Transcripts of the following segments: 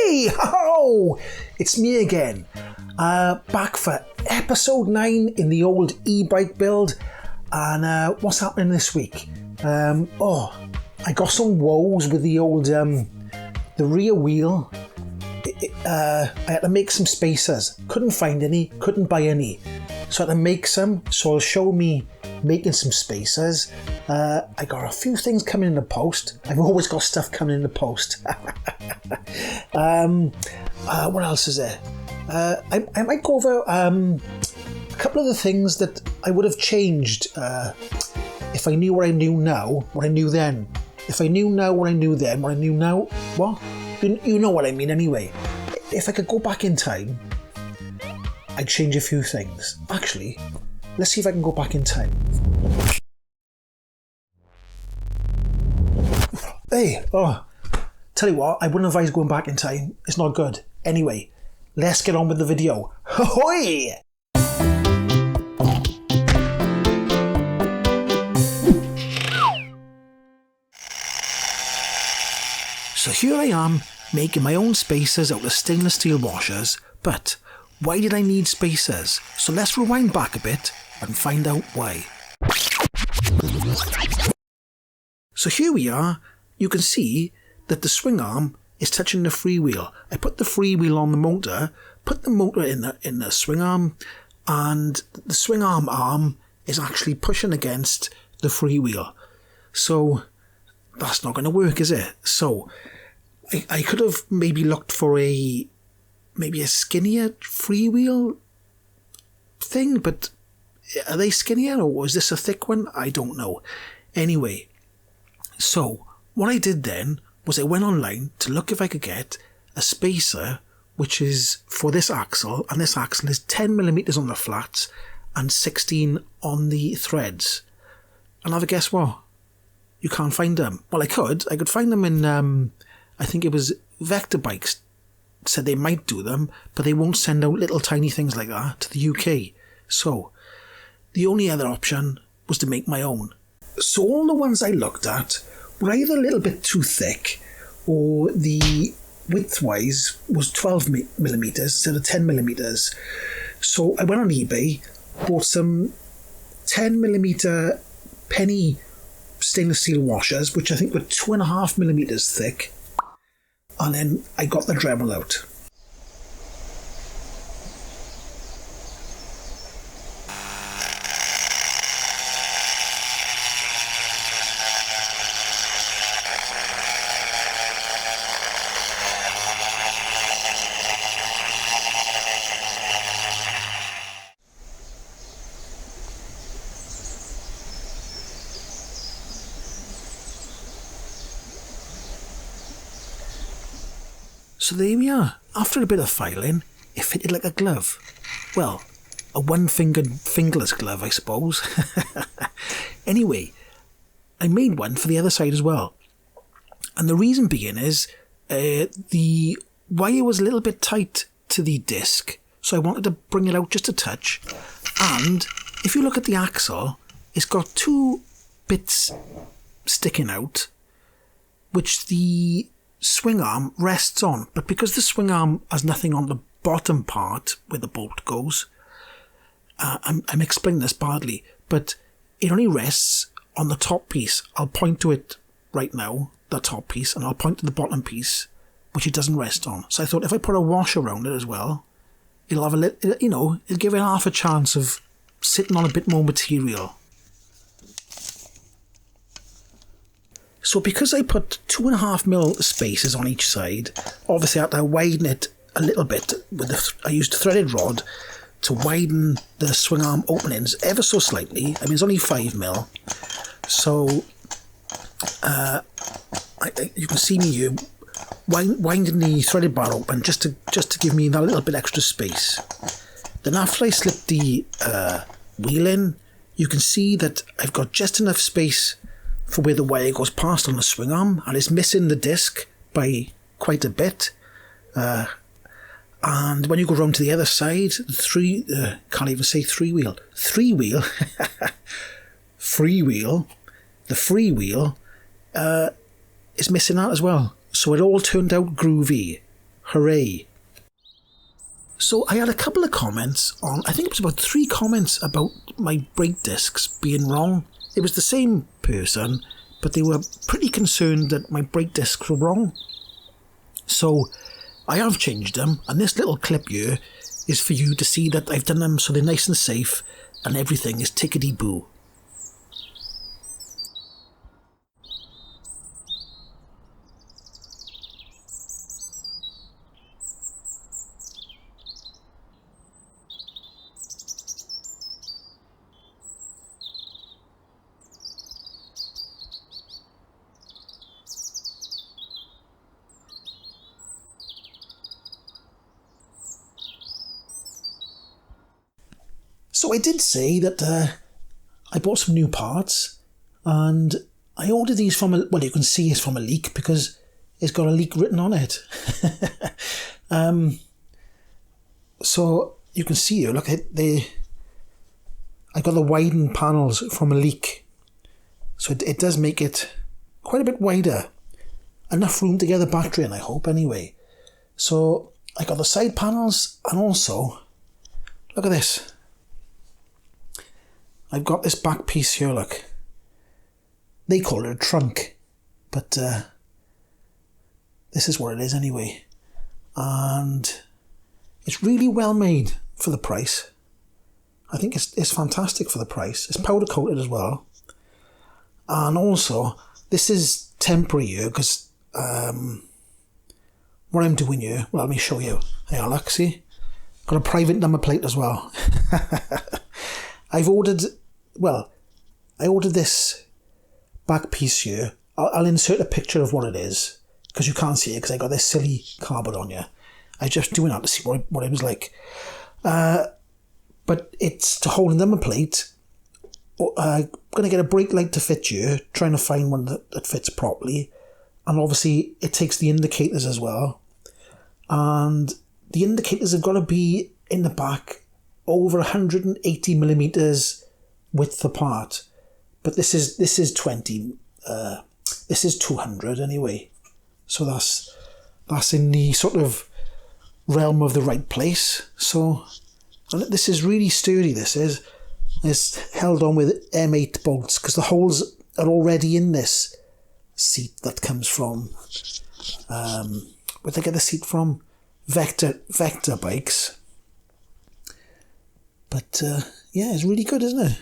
Hey ho! It's me again, back for episode 9 in the old e-bike build. And what's happening this week? I got some woes with the old the rear wheel. I had to make some spacers. Couldn't find any, couldn't buy any. So I had to make some, so I'll show me making some spacers. I got a few things coming in the post. I've always got stuff coming in the post. What else is there? I might go over a couple of the things that I would have changed if I knew what I knew now, what I knew then. If I knew now what I knew then, what I knew now, what? You know what I mean anyway. If I could go back in time, I'd change a few things. Actually, let's see if I can go back in time. Hey, tell you what, I wouldn't advise going back in time. It's not good. Anyway, let's get on with the video. Ahoy! So here I am, making my own spacers out of stainless steel washers, but why did I need spacers? So let's rewind back a bit and find out why. So here we are. You can see that the swing arm is touching the freewheel. I put the freewheel on the motor, put the motor in the swing arm, and the swing arm is actually pushing against the freewheel. So that's not going to work, is it? So I could have maybe looked for maybe a skinnier freewheel thing, but are they skinnier or is this a thick one? I don't know. Anyway, so what I did then was I went online to look if I could get a spacer which is for this axle, and this axle is 10mm on the flats and 16 on the threads. And have a guess what? You can't find them. Well, I could find them in I think it was Vector Bikes said they might do them, but they won't send out little tiny things like that to the UK. So the only other option was to make my own. So all the ones I looked at were either a little bit too thick, or the width-wise was 12mm instead of 10mm. So I went on eBay, bought some 10mm penny stainless steel washers, which I think were 2.5mm thick, and then I got the Dremel out. So there we are. After a bit of filing, it fitted like a glove. Well, a fingerless glove, I suppose. Anyway, I made one for the other side as well. And the reason being is the wire was a little bit tight to the disc, so I wanted to bring it out just a touch. And if you look at the axle, it's got two bits sticking out, which the swing arm rests on, but because the swing arm has nothing on the bottom part where the bolt goes, I'm explaining this badly, but it only rests on the top piece. I'll point to it right now, the top piece, and I'll point to the bottom piece, which it doesn't rest on. So I thought if I put a washer around it as well, it'll have it'll give it half a chance of sitting on a bit more material. So because I put 2.5mm spacers on each side, obviously I had to widen it a little bit. I used a threaded rod to widen the swing arm openings ever so slightly. I mean, it's only 5mm. So you can see me here winding the threaded bar open just to give me that little bit extra space. Then after I slip the wheel in, you can see that I've got just enough space for where the wire goes past on the swing arm, and it's missing the disc by quite a bit. And when you go round to the other side, can't even say three-wheel, the freewheel is missing that as well. So it all turned out groovy. Hooray. So I had a couple of comments on, I think it was about 3 comments about my brake discs being wrong. It was the same person, but they were pretty concerned that my brake discs were wrong. So I have changed them, and this little clip here is for you to see that I've done them so they're nice and safe and everything is tickety-boo. So I did say that I bought some new parts, and I ordered these from well, you can see it's from a leak because it's got a leak written on it. So you can see here, look, I got the widened panels from a leak. So it does make it quite a bit wider. Enough room to get the battery in, I hope, anyway. So I got the side panels, and also, look at this. I've got this back piece here, look. They call it a trunk, but this is what it is anyway. And it's really well made for the price. I think it's fantastic for the price. It's powder coated as well. And also, this is temporary here, because what I'm doing here, well, let me show you. Here, look, see? Got a private number plate as well. I ordered this back piece here. I'll insert a picture of what it is, because you can't see it because I got this silly cardboard on here. I just doing that to see what it was like. But it's to hold a number plate. I'm going to get a brake light to fit here, trying to find one that fits properly. And obviously it takes the indicators as well. And the indicators have got to be in the back over 180 millimeters width apart, but this is 20. This is 200 anyway, so that's in the sort of realm of the right place. So this is really sturdy. It's held on with M8 bolts because the holes are already in this seat that comes from where'd they get the seat from? Vector bikes. But yeah, it's really good, isn't it?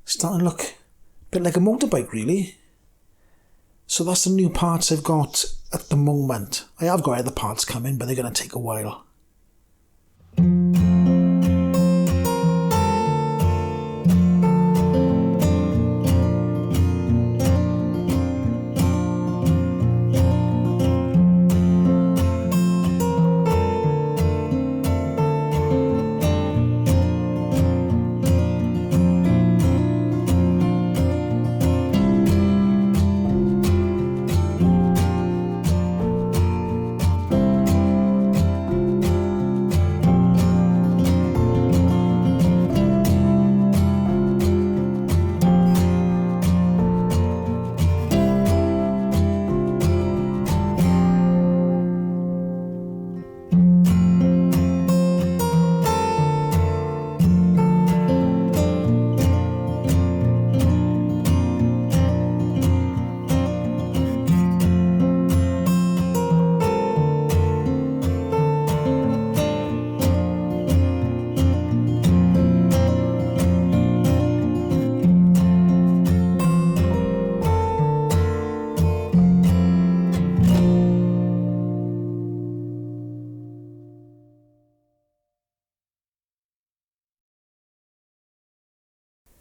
Starting to look a bit like a motorbike, really. So that's the new parts I've got at the moment. I have got other parts coming, but they're going to take a while.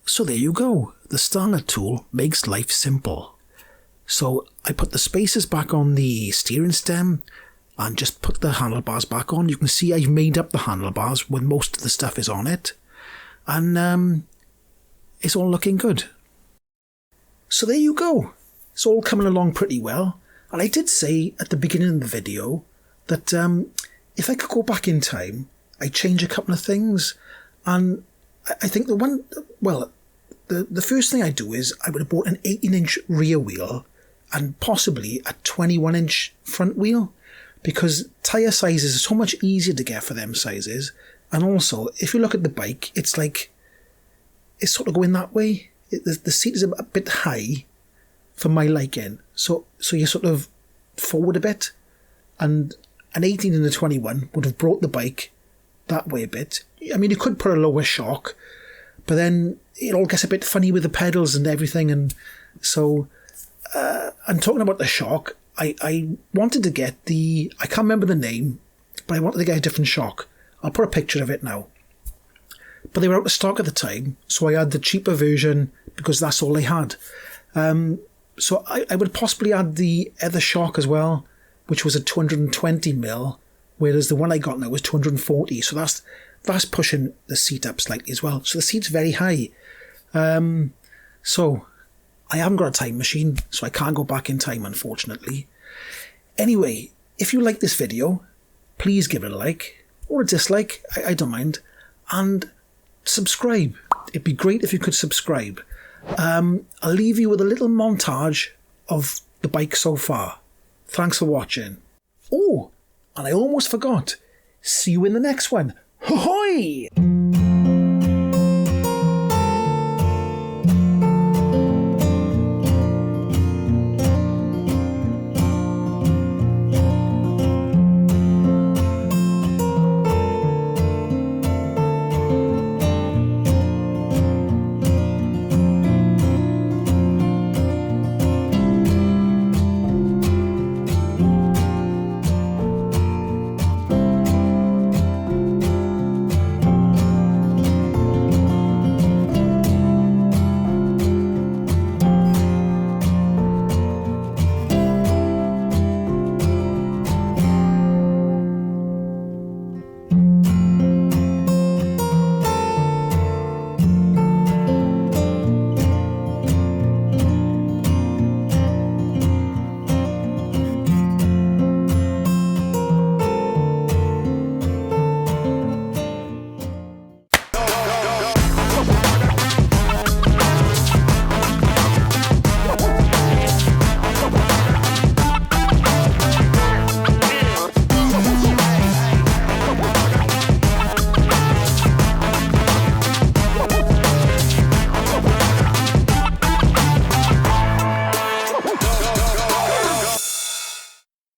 So there you go. The Starlet tool makes life simple. So I put the spacers back on the steering stem and just put the handlebars back on. You can see I've made up the handlebars when most of the stuff is on it. And it's all looking good. So there you go. It's all coming along pretty well. And I did say at the beginning of the video that if I could go back in time, I'd change a couple of things. And I think the first thing I'd do is I would have bought an 18-inch rear wheel and possibly a 21-inch front wheel, because tyre sizes are so much easier to get for them sizes. And also, if you look at the bike, it's like, it's sort of going that way. The seat is a bit high for my liking. So you're sort of forward a bit. And an 18 and a 21 would have brought the bike that way a bit. I mean, you could put a lower shock, but then it all gets a bit funny with the pedals and everything. And so, and talking about the shock, I wanted to get I can't remember the name, but I wanted to get a different shock. I'll put a picture of it now. But they were out of stock at the time, so I had the cheaper version because that's all they had. So I would possibly add the other shock as well, which was a 220mm, whereas the one I got now was 240. So that's pushing the seat up slightly as well. So the seat's very high. So I haven't got a time machine, so I can't go back in time, unfortunately. Anyway, if you like this video, please give it a like or a dislike. I don't mind. And subscribe. It'd be great if you could subscribe. I'll leave you with a little montage of the bike so far. Thanks for watching. Oh, and I almost forgot. See you in the next one. Ho-hoi!